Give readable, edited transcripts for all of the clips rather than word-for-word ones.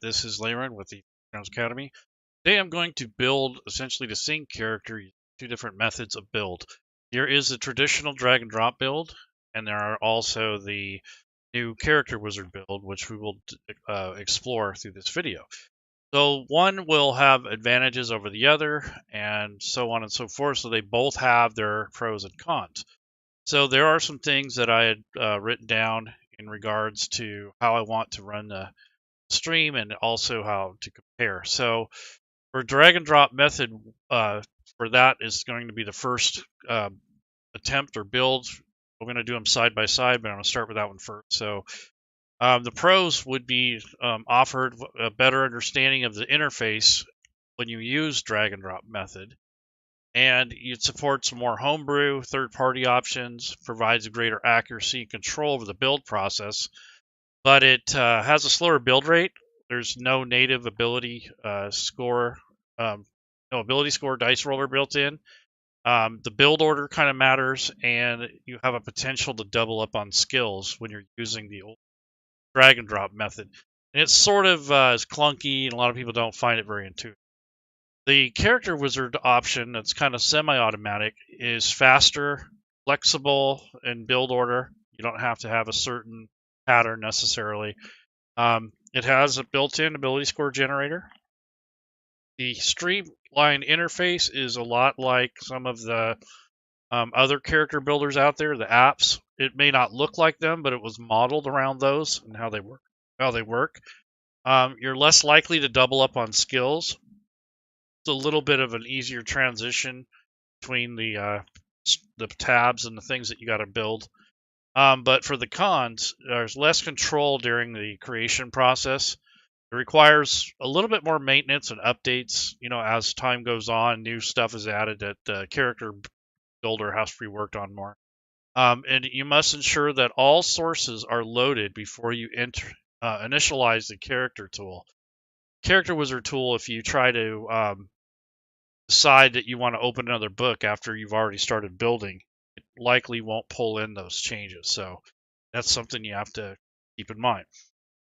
This is Laren with the Grounds Academy. Today I'm going to build essentially the same character using two different methods of build. There is a traditional drag and drop build, and there are also the new character wizard build, which we will explore through this video. So one will have advantages over the other, and so on and so forth. So they both have their pros and cons. So there are some things that I had written down in regards to how I want to run the stream and also how to compare. So for drag and drop method, for that is going to be the first attempt or build. We're going to do them side by side, but I'm going to start with that one first. So the pros would be offered a better understanding of the interface when you use drag and drop method. And it supports more homebrew, third-party options, provides greater accuracy and control over the build process, but it has a slower build rate. There's no native ability score, no ability score dice roller built in. The build order kind of matters, and you have a potential to double up on skills when you're using the old drag and drop method. And it's sort of is clunky, and a lot of people don't find it very intuitive. The character wizard option that's kind of semi-automatic is faster, flexible in build order. You don't have to have a certain pattern necessarily. It has a built-in ability score generator. The streamlined interface is a lot like some of the other character builders out there, the apps. It may not look like them, but it was modeled around those and how they work. You're less likely to double up on skills. It's a little bit of an easier transition between the tabs and the things that you got to build. But for the cons, there's less control during the creation process. It requires a little bit more maintenance and updates. As time goes on, new stuff is added that the character builder has to be worked on more. And you must ensure that all sources are loaded before you initialize the character tool. Character wizard tool, if you try to decide that you want to open another book after you've already started building, it likely won't pull in those changes. So that's something you have to keep in mind.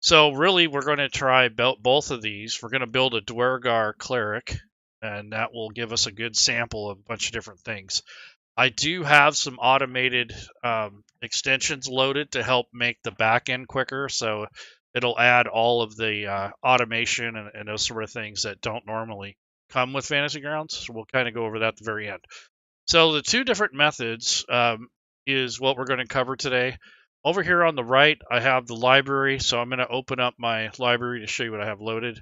So really, we're going to try both of these. We're going to build a Dwergar cleric, and that will give us a good sample of a bunch of different things. I do have some automated extensions loaded to help make the back end quicker, so it'll add all of the automation and those sort of things that don't normally come with Fantasy Grounds. So we'll kind of go over that at the very end. So the two different methods is what we're going to cover today. Over here on the right, I have the library, so I'm going to open up my library to show you what I have loaded.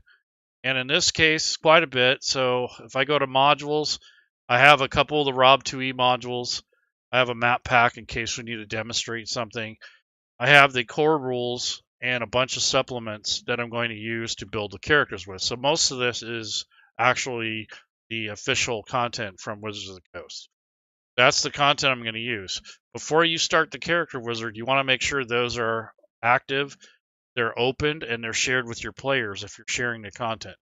And in this case, quite a bit. So if I go to modules, I have a couple of the Rob2E modules. I have a map pack in case we need to demonstrate something. I have the core rules and a bunch of supplements that I'm going to use to build the characters with. So most of this is actually the official content from Wizards of the Coast. That's the content I'm going to use. Before you start the character wizard, you want to make sure those are active, they're opened, and they're shared with your players if you're sharing the content.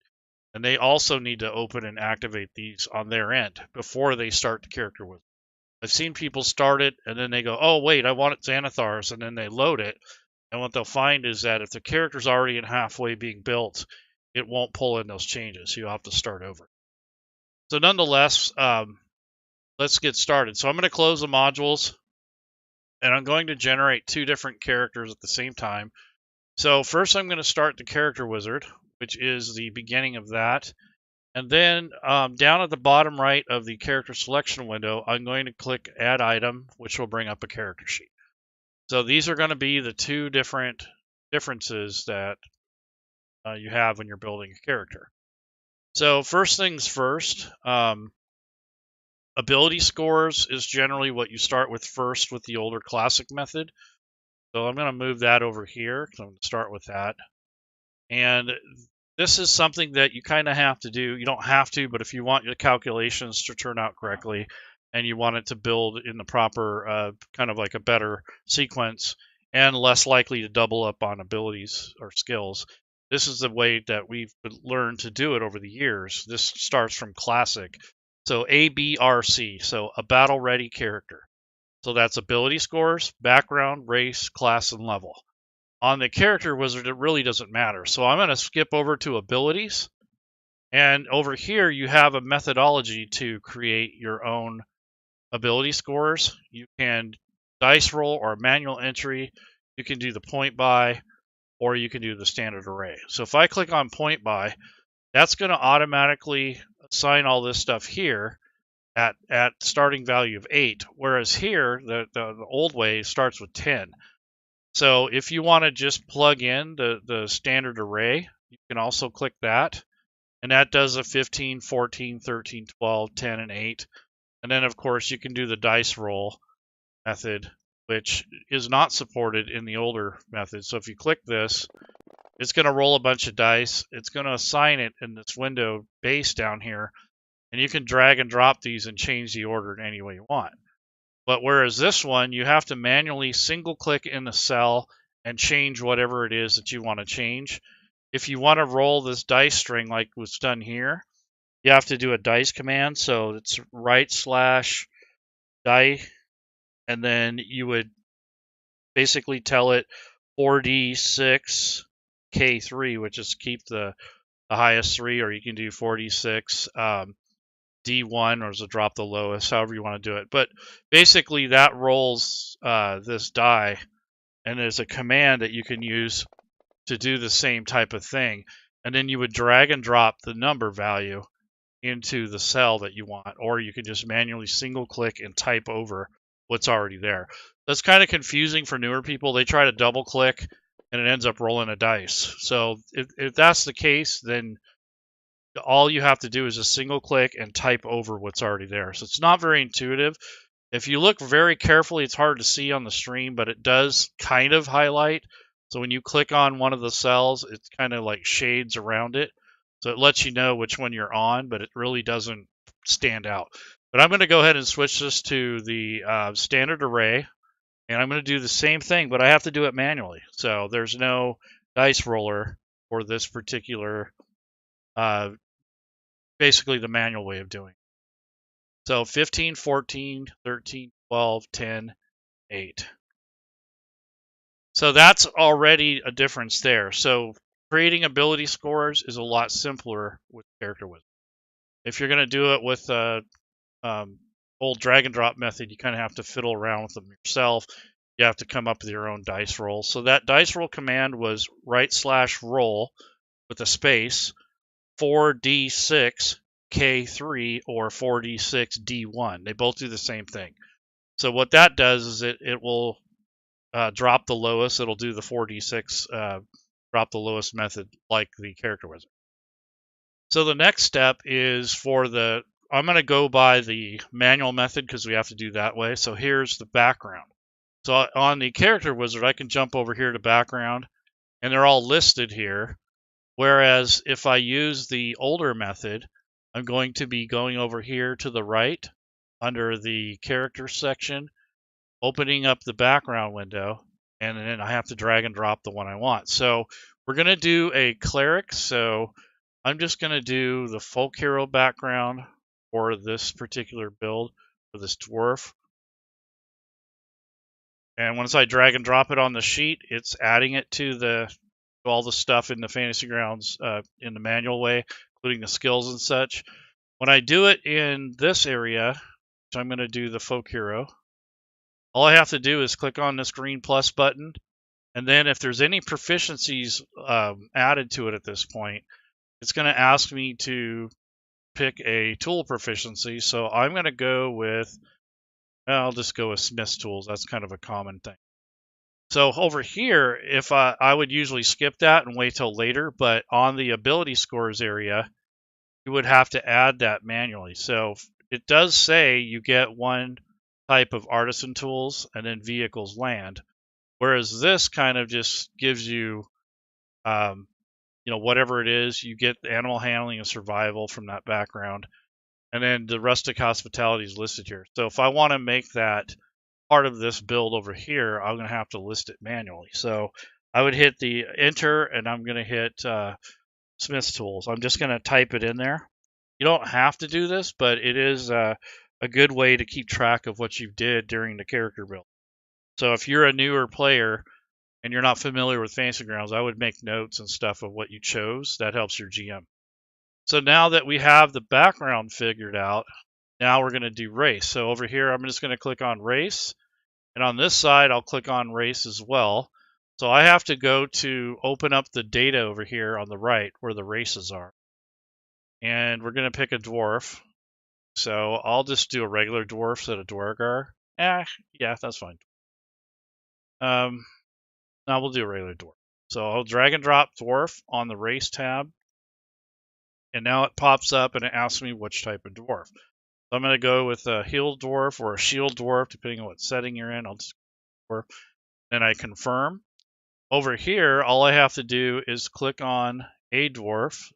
And they also need to open and activate these on their end before they start the character wizard. I've seen people start it, and then they go, oh, wait, I want it Xanathar's, and then they load it. And what they'll find is that if the character's already in halfway being built, it won't pull in those changes. You'll have to start over. So nonetheless, let's get started. So I'm going to close the modules, and I'm going to generate two different characters at the same time. So first I'm going to start the character wizard, which is the beginning of that. And then down at the bottom right of the character selection window, I'm going to click Add Item, which will bring up a character sheet. So these are going to be the two differences that you have when you're building a character. So first things first, ability scores is generally what you start with first with the older classic method. So I'm going to move that over here because I'm going to start with that. And this is something that you kind of have to do. You don't have to, but if you want your calculations to turn out correctly and you want it to build in the proper kind of like a better sequence and less likely to double up on abilities or skills, this is the way that we've learned to do it over the years. This starts from classic. So ABRC, so a battle ready character. So that's ability scores, background, race, class, and level. On the character wizard, it really doesn't matter. So I'm going to skip over to abilities. And over here, you have a methodology to create your own ability scores. You can dice roll or manual entry. You can do the point buy, or you can do the standard array. So if I click on point buy, that's going to automatically assign all this stuff here at starting value of 8, whereas here the old way starts with 10. So if you want to just plug in the standard array, you can also click that, and that does a 15, 14, 13, 12, 10, and 8. And then of course you can do the dice roll method, which is not supported in the older method. So if you click this, it's going to roll a bunch of dice. It's going to assign it in this window base down here, and you can drag and drop these and change the order in any way you want. But whereas this one, you have to manually single click in the cell and change whatever it is that you want to change. If you want to roll this dice string like was done here, you have to do a dice command. So it's right/die, and then you would basically tell it 4d6 k3, which is keep the highest 3, or you can do 4d6 D1, or is it drop the lowest, however you want to do it. But basically that rolls this die, and there's a command that you can use to do the same type of thing. And then you would drag and drop the number value into the cell that you want, or you can just manually single click and type over what's already there. That's kind of confusing for newer people. They try to double click and it ends up rolling a dice. So if that's the case, then all you have to do is just single click and type over what's already there. So it's not very intuitive. If you look very carefully, it's hard to see on the stream, but it does kind of highlight. So when you click on one of the cells, it's kind of like shades around it. So it lets you know which one you're on, but it really doesn't stand out. But I'm going to go ahead and switch this to the standard array, and I'm going to do the same thing, but I have to do it manually. So there's no dice roller for this particular basically the manual way of doing it. So 15, 14, 13, 12, 10, 8. So that's already a difference there. So creating ability scores is a lot simpler with Character Wizard. If you're going to do it with old drag and drop method, you kind of have to fiddle around with them yourself. You have to come up with your own dice roll. So that dice roll command was right/roll with a space 4d6 K3 or 4d6 D1. They both do the same thing. So what that does is it will drop the lowest. It'll do the 4d6 drop the lowest method like the Character Wizard. So the next step is I'm going to go by the manual method because we have to do that way. So here's the background. So on the Character Wizard, I can jump over here to background, and they're all listed here. Whereas if I use the older method, I'm going to be going over here to the right under the character section, opening up the background window, and then I have to drag and drop the one I want. So we're going to do a cleric. So I'm just going to do the folk hero background for this particular build for this dwarf. And once I drag and drop it on the sheet, it's adding it to all the stuff in the Fantasy Grounds in the manual way, including the skills and such. When I do it in this area, which I'm going to do the folk hero, all I have to do is click on this green plus button, and then if there's any proficiencies added to it at this point, it's going to ask me to pick a tool proficiency. So I'm going to go with, I'll just go with Smith's tools. That's kind of a common thing. So over here, if I would usually skip that and wait till later, but on the ability scores area, you would have to add that manually. So it does say you get one type of artisan tools and then vehicles land, whereas this kind of just gives you, whatever it is. You get animal handling and survival from that background, and then the rustic hospitality is listed here. So if I want to make that part of this build over here, I'm going to have to list it manually. So I would hit the enter, and I'm going to hit Smith's tools. I'm just going to type it in there. You don't have to do this, but it is a good way to keep track of what you did during the character build. So if you're a newer player, and you're not familiar with Fantasy Grounds, I would make notes and stuff of what you chose. That helps your GM. So now that we have the background figured out, now we're going to do race. So over here, I'm just going to click on race. And on this side, I'll click on race as well. So I have to go to open up the data over here on the right where the races are. And we're going to pick a dwarf. So I'll just do a regular dwarf instead of dwargar. Yeah, that's fine. Now we'll do a regular dwarf. So I'll drag and drop dwarf on the race tab. And now it pops up and it asks me which type of dwarf. So I'm going to go with a heal dwarf or a shield dwarf, depending on what setting you're in. I'll just dwarf. Then I confirm. Over here, all I have to do is click on a dwarf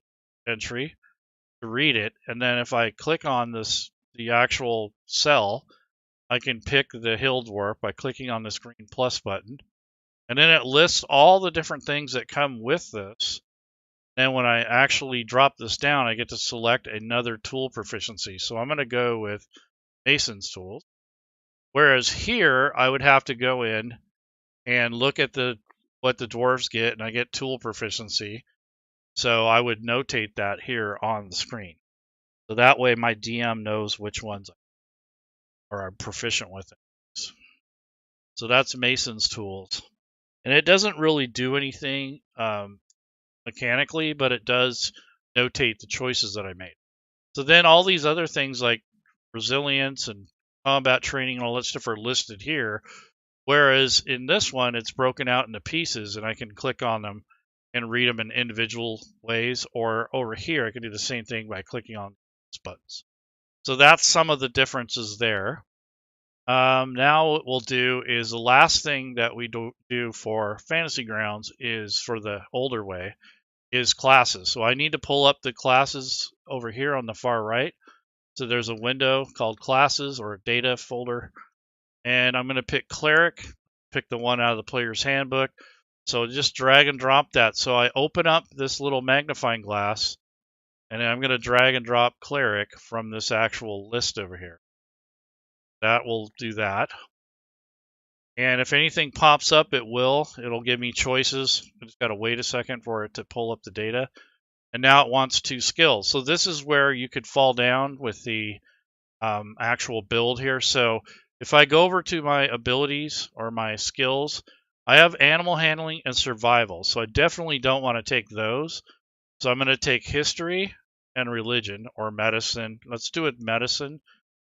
entry to read it. And then if I click on the actual cell, I can pick the hill dwarf by clicking on this green plus button. And then it lists all the different things that come with this. And when I actually drop this down, I get to select another tool proficiency. So I'm going to go with Mason's tools. Whereas here, I would have to go in and look at what the dwarves get, and I get tool proficiency. So I would notate that here on the screen. So that way my DM knows which ones are proficient with it. So that's Mason's tools. And it doesn't really do anything mechanically, but it does notate the choices that I made. So then all these other things like resilience and combat training and all that stuff are listed here. Whereas in this one, it's broken out into pieces, and I can click on them and read them in individual ways. Or over here, I can do the same thing by clicking on these buttons. So that's some of the differences there. Now what we'll do is the last thing that we do for Fantasy Grounds is for the older way is classes. So I need to pull up the classes over here on the far right. So there's a window called classes or a data folder. And I'm going to pick cleric, pick the one out of the player's handbook. So just drag and drop that. So I open up this little magnifying glass, and then I'm going to drag and drop cleric from this actual list over here. That will do that. And if anything pops up, it'll give me choices. I just got to wait a second for it to pull up the data. And now it wants 2 skills. So this is where you could fall down with the actual build here. So if I go over to my abilities or my skills, I have animal handling and survival. So I definitely don't want to take those. So I'm going to take history and religion or medicine. Let's do it medicine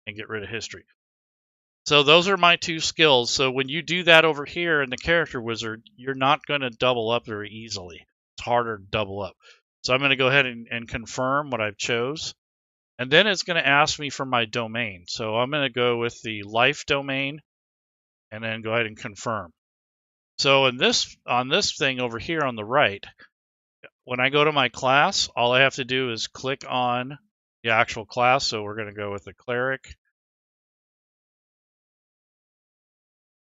and get rid of history. So those are my 2 skills. So when you do that over here in the character wizard, you're not going to double up very easily. It's harder to double up. So I'm going to go ahead and confirm what I've chose. And then it's going to ask me for my domain. So I'm going to go with the life domain and then go ahead and confirm. So on this thing over here on the right, when I go to my class, all I have to do is click on the actual class. So we're going to go with the cleric.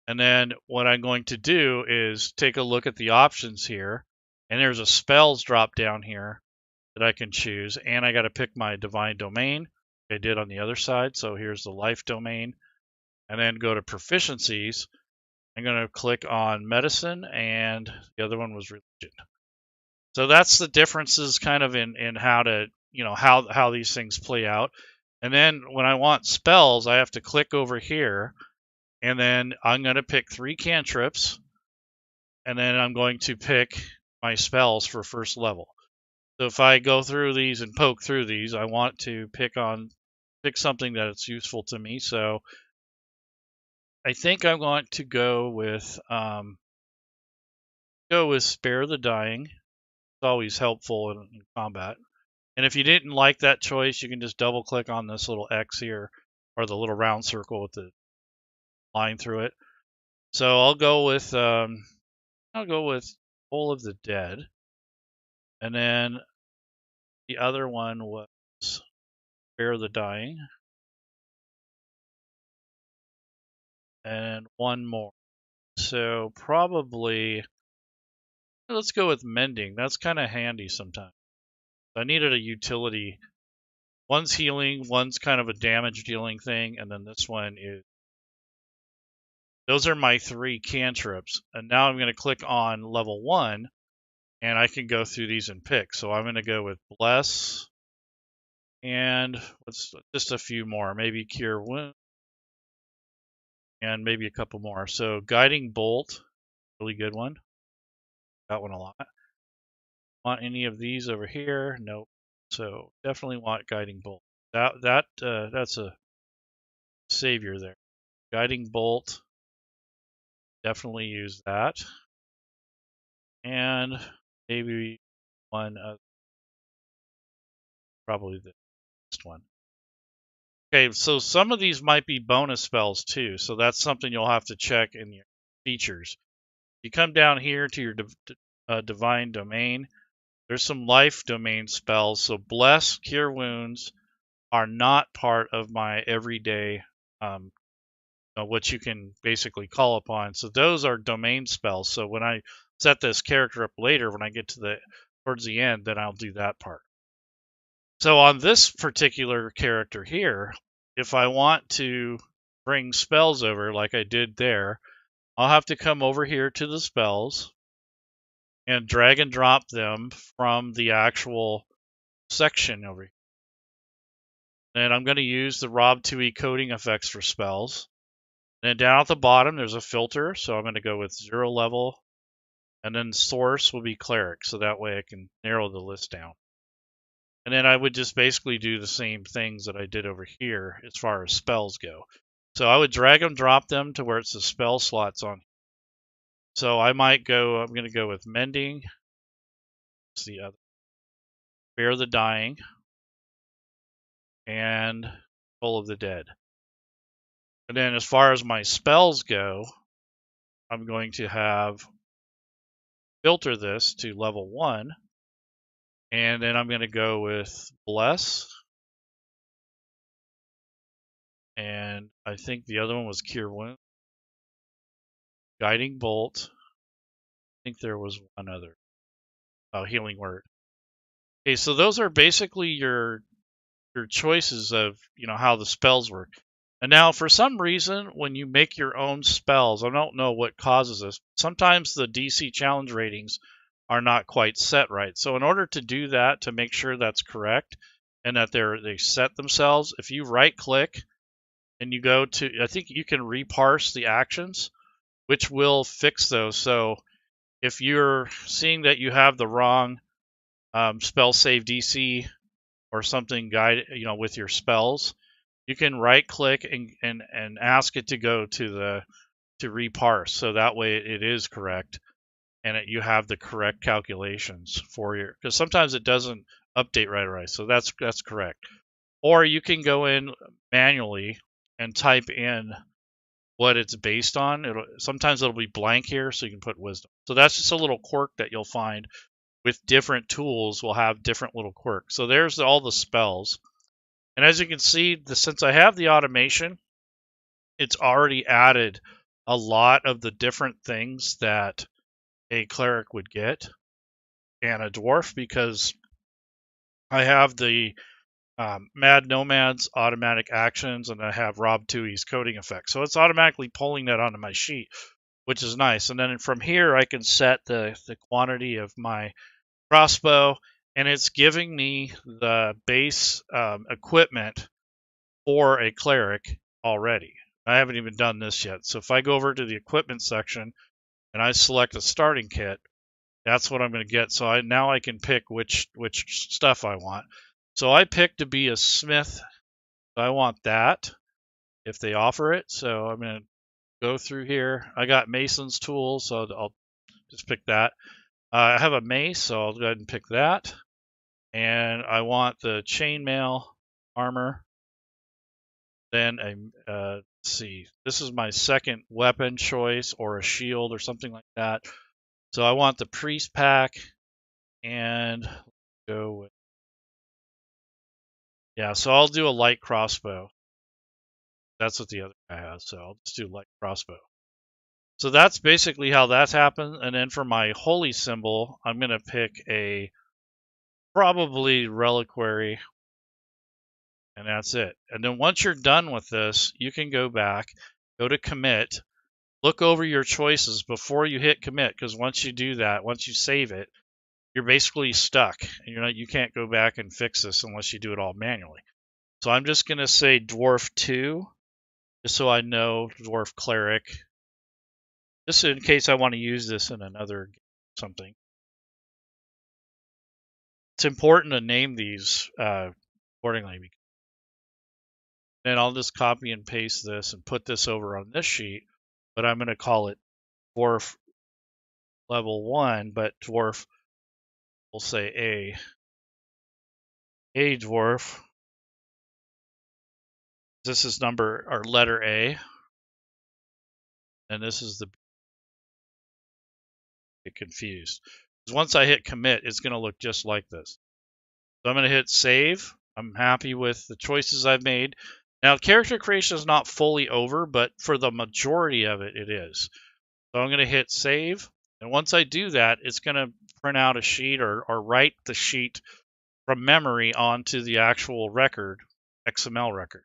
And then what I'm going to do is take a look at the options here. And there's a spells drop down here that I can choose. And I got to pick my divine domain. I did on the other side. So here's the life domain. And then go to proficiencies. I'm going to click on medicine, and the other one was religion. So that's the differences kind of in how to, how these things play out. And then when I want spells, I have to click over here, and then I'm going to pick 3 cantrips, and then I'm going to pick my spells for first level. So if I go through these and poke through these, I want to pick something that's useful to me. So I think I'm going to go with Spare the Dying. It's always helpful in combat. And if you didn't like that choice, you can just double click on this little X here, or the little round circle with the line through it. So I'll go with Toll of the Dead, and then the other one was Spare the Dying, and one more. So probably let's go with Mending. That's kind of handy sometimes. I needed a utility. One's healing, one's kind of a damage dealing thing, and then this one is those are my 3 cantrips. And now I'm going to click on level 1, and I can go through these and pick. So I'm going to go with Bless, and let's just a few more, maybe Cure Wound, and maybe a couple more. So Guiding Bolt, really good one. That one a lot. Want any of these over here? Nope. So definitely want Guiding Bolt. That's a savior there. Guiding Bolt, definitely use that. And maybe one probably the next one. Okay, so some of these might be bonus spells too, so that's something you'll have to check in your features. You come down here to your divine domain. There's some life domain spells. So Bless, Cure Wounds are not part of my everyday, what you can basically call upon. So those are domain spells. So when I set this character up later, when I get to towards the end, then I'll do that part. So on this particular character here, if I want to bring spells over like I did there, I'll have to come over here to the spells and drag and drop them from the actual section over here. And I'm going to use the Rob 2e coding effects for spells. And then down at the bottom, there's a filter. So I'm going to go with 0 level. And then source will be cleric. So that way I can narrow the list down. And then I would just basically do the same things that I did over here as far as spells go. So I would drag and drop them to where it's the spell slots on. So I'm going to go with Mending. It's the other. Spare the Dying. And Toll of the Dead. And then as far as my spells go, I'm going to have filter this to level 1. And then I'm going to go with Bless. And I think the other one was Cure Wound. Guiding Bolt. I think there was one other. Oh, Healing Word. Okay, so those are basically your choices of, how the spells work. And now, for some reason, when you make your own spells, I don't know what causes this. Sometimes the DC challenge ratings are not quite set right. So in order to do that, to make sure that's correct and that they set themselves, if you right-click and you go to, I think you can reparse the actions, which will fix those. So if you're seeing that you have the wrong spell save DC or something guide, with your spells, you can right click and ask it to go to reparse. So that way it is correct and you have the correct calculations for because sometimes it doesn't update right away. So that's correct. Or you can go in manually and type in what it's based on. Sometimes it'll be blank here, so you can put wisdom. So that's just a little quirk that you'll find with different tools. Will have different little quirks. So there's all the spells. And as you can see, since I have the automation, it's already added a lot of the different things that a cleric would get and a dwarf, because I have the Mad Nomad's automatic actions and I have Rob 2e's coding effect. So it's automatically pulling that onto my sheet, which is nice. And then from here, I can set the quantity of my crossbow, and it's giving me the base equipment for a cleric already. I haven't even done this yet. So if I go over to the equipment section and I select a starting kit, that's what I'm going to get. So now I can pick which stuff I want. So I picked to be a smith. I want that if they offer it. So I'm going to go through here. I got Mason's tool, so I'll just pick that. I have a mace, so I'll go ahead and pick that. And I want the chainmail armor. Then let's see, this is my second weapon choice, or a shield or something like that. So I want the priest pack, and go with, yeah, so I'll do a light crossbow. That's what the other guy has, so I'll just do light crossbow. So that's basically how that's happened. And then for my holy symbol, I'm going to pick a probably reliquary, and that's it. And then once you're done with this, you can go back, go to commit, look over your choices before you hit commit, because once you do that, once you save it, you're basically stuck. You can't go back and fix this unless you do it all manually. So I'm just going to say dwarf 2, just so I know dwarf cleric, just in case I want to use this in another something. It's important to name these accordingly. And I'll just copy and paste this and put this over on this sheet, but I'm going to call it dwarf level 1, but dwarf, we'll say A dwarf. This is number or letter A, and this is the get confused. Because once I hit commit, it's going to look just like this. So I'm going to hit save. I'm happy with the choices I've made. Now, character creation is not fully over, but for the majority of it, it is. So I'm going to hit save. And once I do that, it's going to print out a sheet or write the sheet from memory onto the actual record, XML record.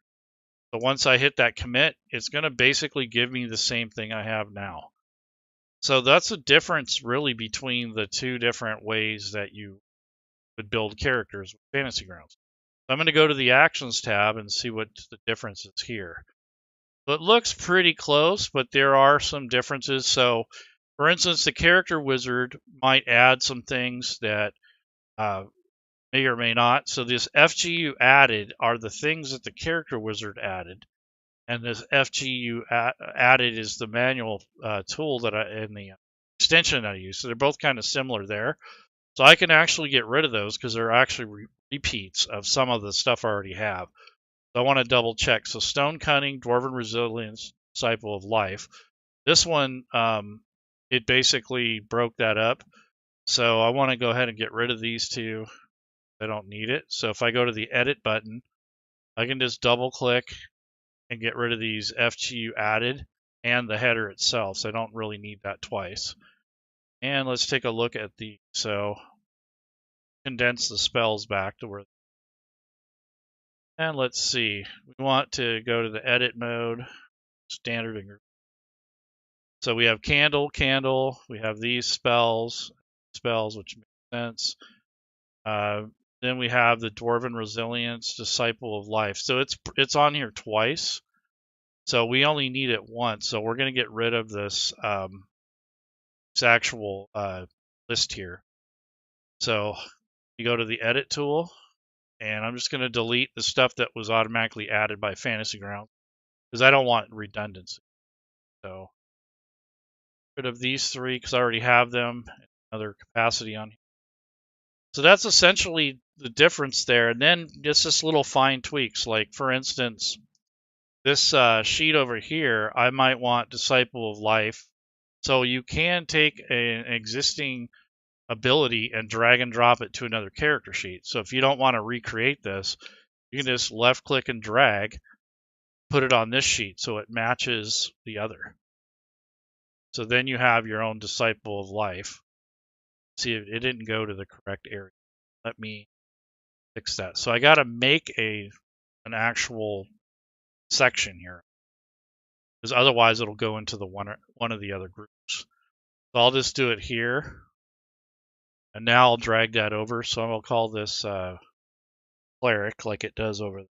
So once I hit that commit, it's going to basically give me the same thing I have now. So that's a difference really between the two different ways that you would build characters with Fantasy Grounds. So I'm going to go to the Actions tab and see what the difference is here. So it looks pretty close, but there are some differences. So, for instance, the Character Wizard might add some things that may or may not. So this FGU added are the things that the Character Wizard added. And this FGU added is the manual tool that in the extension that I use. So they're both kind of similar there. So I can actually get rid of those because they're actually repeats of some of the stuff I already have. So I want to double check. So Stone Cunning, Dwarven Resilience, Disciple of Life. This one, it basically broke that up. So I want to go ahead and get rid of these two. I don't need it. So if I go to the Edit button, I can just double click and get rid of these FGU added and the header itself. So I don't really need that twice. And let's take a look at the, so condense the spells back to where, and let's see, we want to go to the edit mode, standard and group. So we have candle, we have these spells, which make sense. Then we have the Dwarven Resilience, Disciple of Life. So it's on here twice. So we only need it once. So we're going to get rid of this actual list here. So you go to the edit tool, and I'm just going to delete the stuff that was automatically added by Fantasy Ground because I don't want redundancy. So rid of these three because I already have them. Another capacity on here. So that's essentially the difference there. And then just this little fine tweaks, like for instance, this sheet over here, I might want Disciple of Life. So you can take an existing ability and drag and drop it to another character sheet. So if you don't want to recreate this, you can just left click and drag, put it on this sheet so it matches the other. So then you have your own Disciple of Life. See, it didn't go to the correct area. Let me fix that. So I got to make an actual section here, because otherwise it'll go into the one of the other groups. So I'll just do it here, and now I'll drag that over. So I'll call this cleric, like it does over there.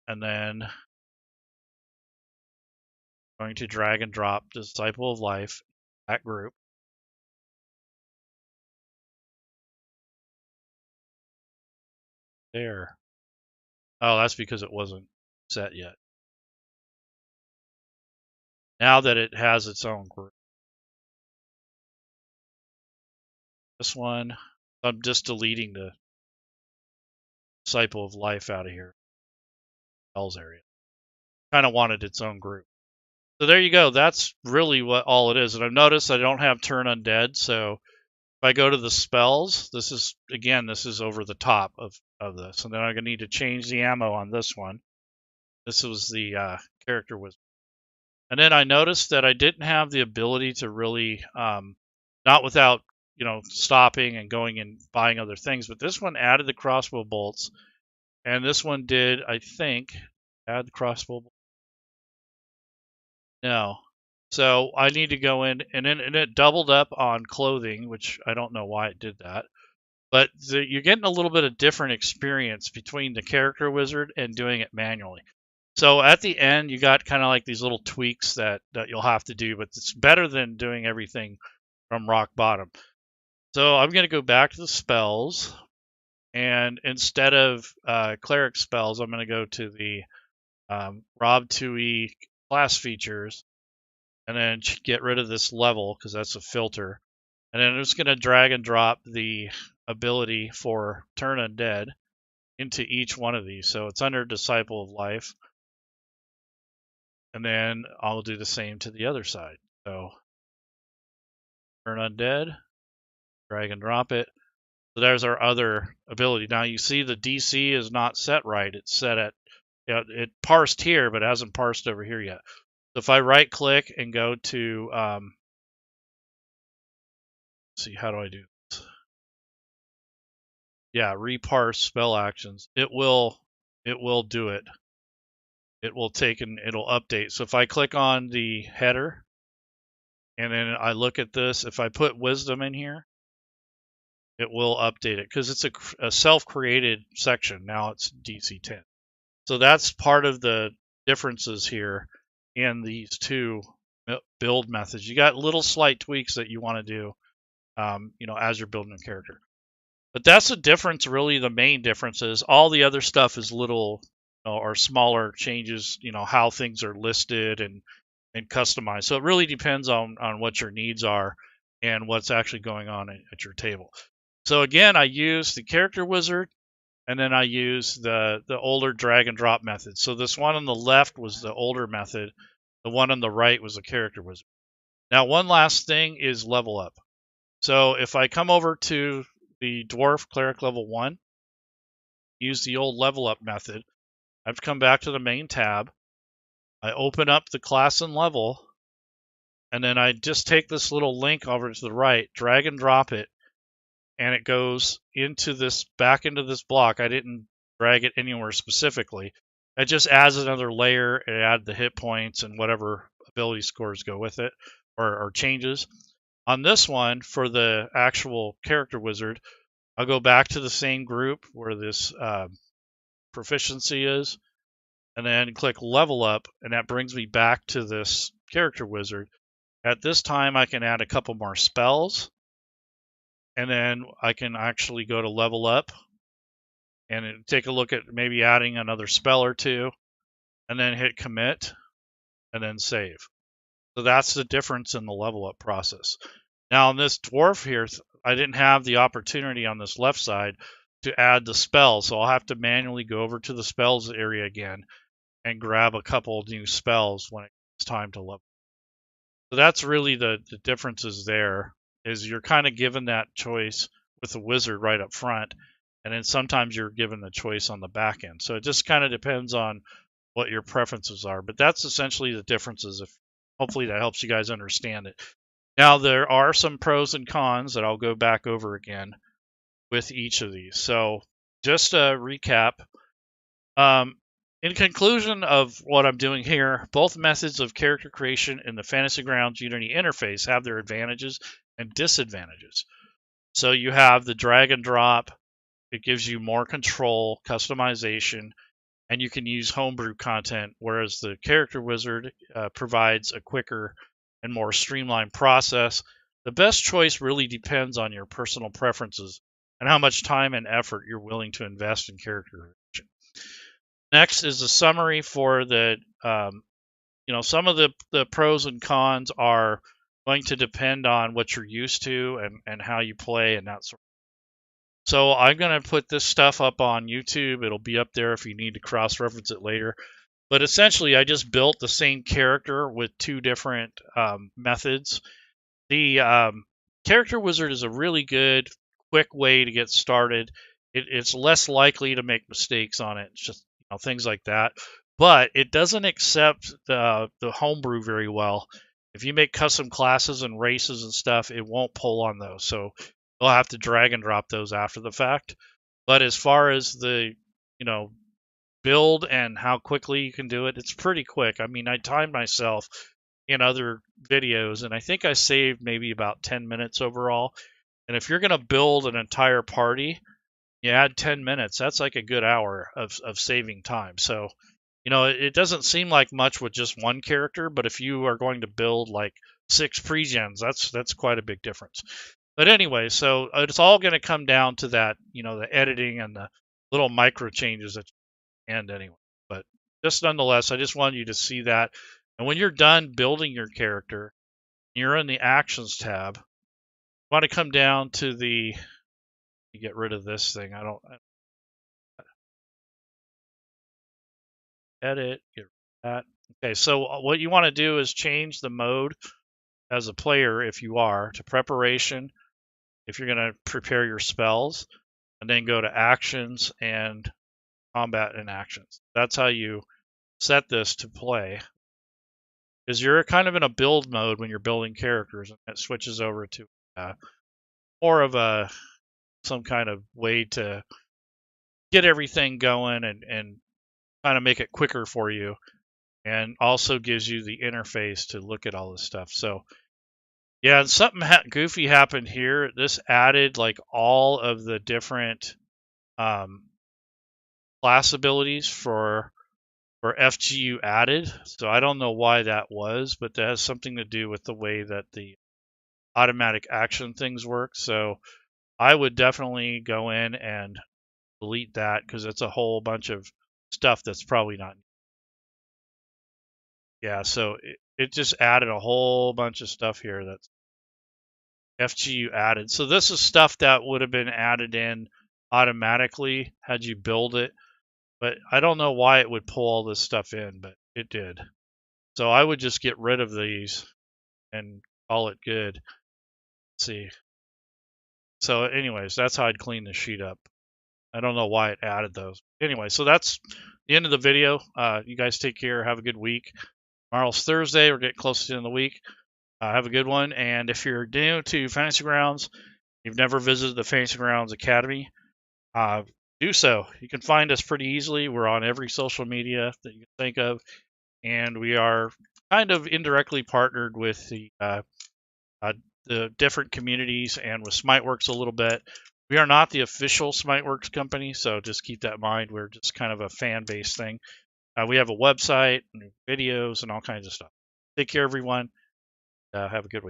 And then I'm going to drag and drop Disciple of Life, that group. There. Oh, that's because it wasn't set yet. Now that it has its own group. This one, I'm just deleting the Disciple of Life out of here. Spells area. Kind of wanted its own group. So there you go. That's really what all it is. And I've noticed I don't have Turn Undead. So if I go to the spells, this is over the top of this. And then I'm going to need to change the ammo on this one. This was the character wizard. And then I noticed that I didn't have the ability to really, not without, stopping and going and buying other things, but this one added the crossbow bolts. And this one did, I think, add the crossbow bolts. No. So I need to go in, and then it doubled up on clothing, which I don't know why it did that. But you're getting a little bit of different experience between the character wizard and doing it manually. So at the end, you got kind of like these little tweaks that you'll have to do, but it's better than doing everything from rock bottom. So I'm going to go back to the spells, and instead of cleric spells, I'm going to go to the Rob 2e class features, and then get rid of this level because that's a filter. And then I'm just going to drag and drop the ability for Turn Undead into each one of these. So it's under Disciple of Life. And then I'll do the same to the other side. So Turn Undead, drag and drop it. So there's our other ability. Now you see the DC is not set right. It's set at, it parsed here, but it hasn't parsed over here yet. So if I right click and go to, let's see, how do I do this? Yeah, reparse spell actions. It will do it. It will take and it'll update. So if I click on the header and then I look at this, if I put wisdom in here, it will update it because it's a self-created section. Now it's DC 10. So that's part of the differences here in these two build methods. You got little slight tweaks that you want to do, as you're building a character. But that's the difference, really. The main difference is all the other stuff is little or smaller changes, how things are listed and customized. So it really depends on what your needs are and what's actually going on at your table. So again, I use the character wizard, and then I use the older drag and drop method. So this one on the left was the older method. The one on the right was the character wizard. Now, one last thing is level up. So if I come over to the dwarf cleric level 1, use the old level up method, I have to come back to the main tab. I open up the class and level, and then I just take this little link over to the right, drag and drop it, and it goes into this, back into this block. I didn't drag it anywhere specifically. It just adds another layer. It adds the hit points and whatever ability scores go with it, or changes. On this one, for the actual character wizard, I'll go back to the same group where this proficiency is, and then click level up, and that brings me back to this character wizard. At this time, I can add a couple more spells, and then I can actually go to level up and take a look at maybe adding another spell or two, and then hit commit, and then save. So that's the difference in the level up process. Now on this dwarf here, I didn't have the opportunity on this left side to add the spells, so I'll have to manually go over to the spells area again and grab a couple new spells when it's time to level. So that's really the differences there, is you're kind of given that choice with the wizard right up front, and then sometimes you're given the choice on the back end. So it just kind of depends on what your preferences are, but that's essentially the differences. If hopefully that helps you guys understand it. Now there are some pros and cons that I'll go back over again with each of these. So just a recap. In conclusion of what I'm doing here, both methods of character creation in the Fantasy Grounds Unity interface have their advantages and disadvantages. So you have the drag and drop. It gives you more control, customization, and you can use homebrew content, whereas the character wizard provides a quicker and more streamlined process. The best choice really depends on your personal preferences and how much time and effort you're willing to invest in character creation. Next is a summary for the, some of the pros and cons are going to depend on what you're used to and how you play and that sort of thing. So I'm going to put this stuff up on YouTube. It'll be up there if you need to cross-reference it later. But essentially, I just built the same character with two different methods. The character wizard is a really good, quick way to get started. It's less likely to make mistakes on it. It's just things like that. But it doesn't accept the homebrew very well. If you make custom classes and races and stuff, it won't pull on those. So you'll have to drag and drop those after the fact. But as far as the, build and how quickly you can do it, it's pretty quick. I mean, I timed myself in other videos, and I think I saved maybe about 10 minutes overall. And if you're going to build an entire party, you add 10 minutes, that's like a good hour of saving time. So, it doesn't seem like much with just one character, but if you are going to build like 6 pre-gens, that's quite a big difference. But anyway, so it's all going to come down to that, the editing and the little micro changes at the end anyway. But just nonetheless, I just wanted you to see that. And when you're done building your character, you're in the actions tab. You want to come down to you get rid of this thing. I don't edit, get rid of that. Okay, so what you want to do is change the mode as a player, if you are, to preparation, if you're going to prepare your spells, and then go to actions and combat and actions. That's how you set this to play. Because you're kind of in a build mode when you're building characters, and it switches over to more of some kind of way to get everything going and kind of make it quicker for you, and also gives you the interface to look at all this stuff. So yeah, and something goofy happened here. This added like all of the different class abilities for FGU added. So I don't know why that was, but that has something to do with the way that the automatic action things work. So I would definitely go in and delete that because it's a whole bunch of stuff that's probably not. Yeah, so it just added a whole bunch of stuff here that's FGU added. So this is stuff that would have been added in automatically had you build it, but I don't know why it would pull all this stuff in, but it did. So I would just get rid of these and call it good. Let's see. So anyways, that's how I'd clean the sheet up. I don't know why it added those. Anyway, so that's the end of the video. You guys take care. Have a good week. Tomorrow's Thursday. We're getting close to the end of the week. Have a good one. And if you're new to Fantasy Grounds, you've never visited the Fantasy Grounds Academy, do so. You can find us pretty easily. We're on every social media that you can think of, and we are kind of indirectly partnered with the different communities and with Smiteworks a little bit. We are not the official Smiteworks company, so just keep that in mind. We're just kind of a fan-based thing. We have a website, and videos, and all kinds of stuff. Take care, everyone. Have a good week.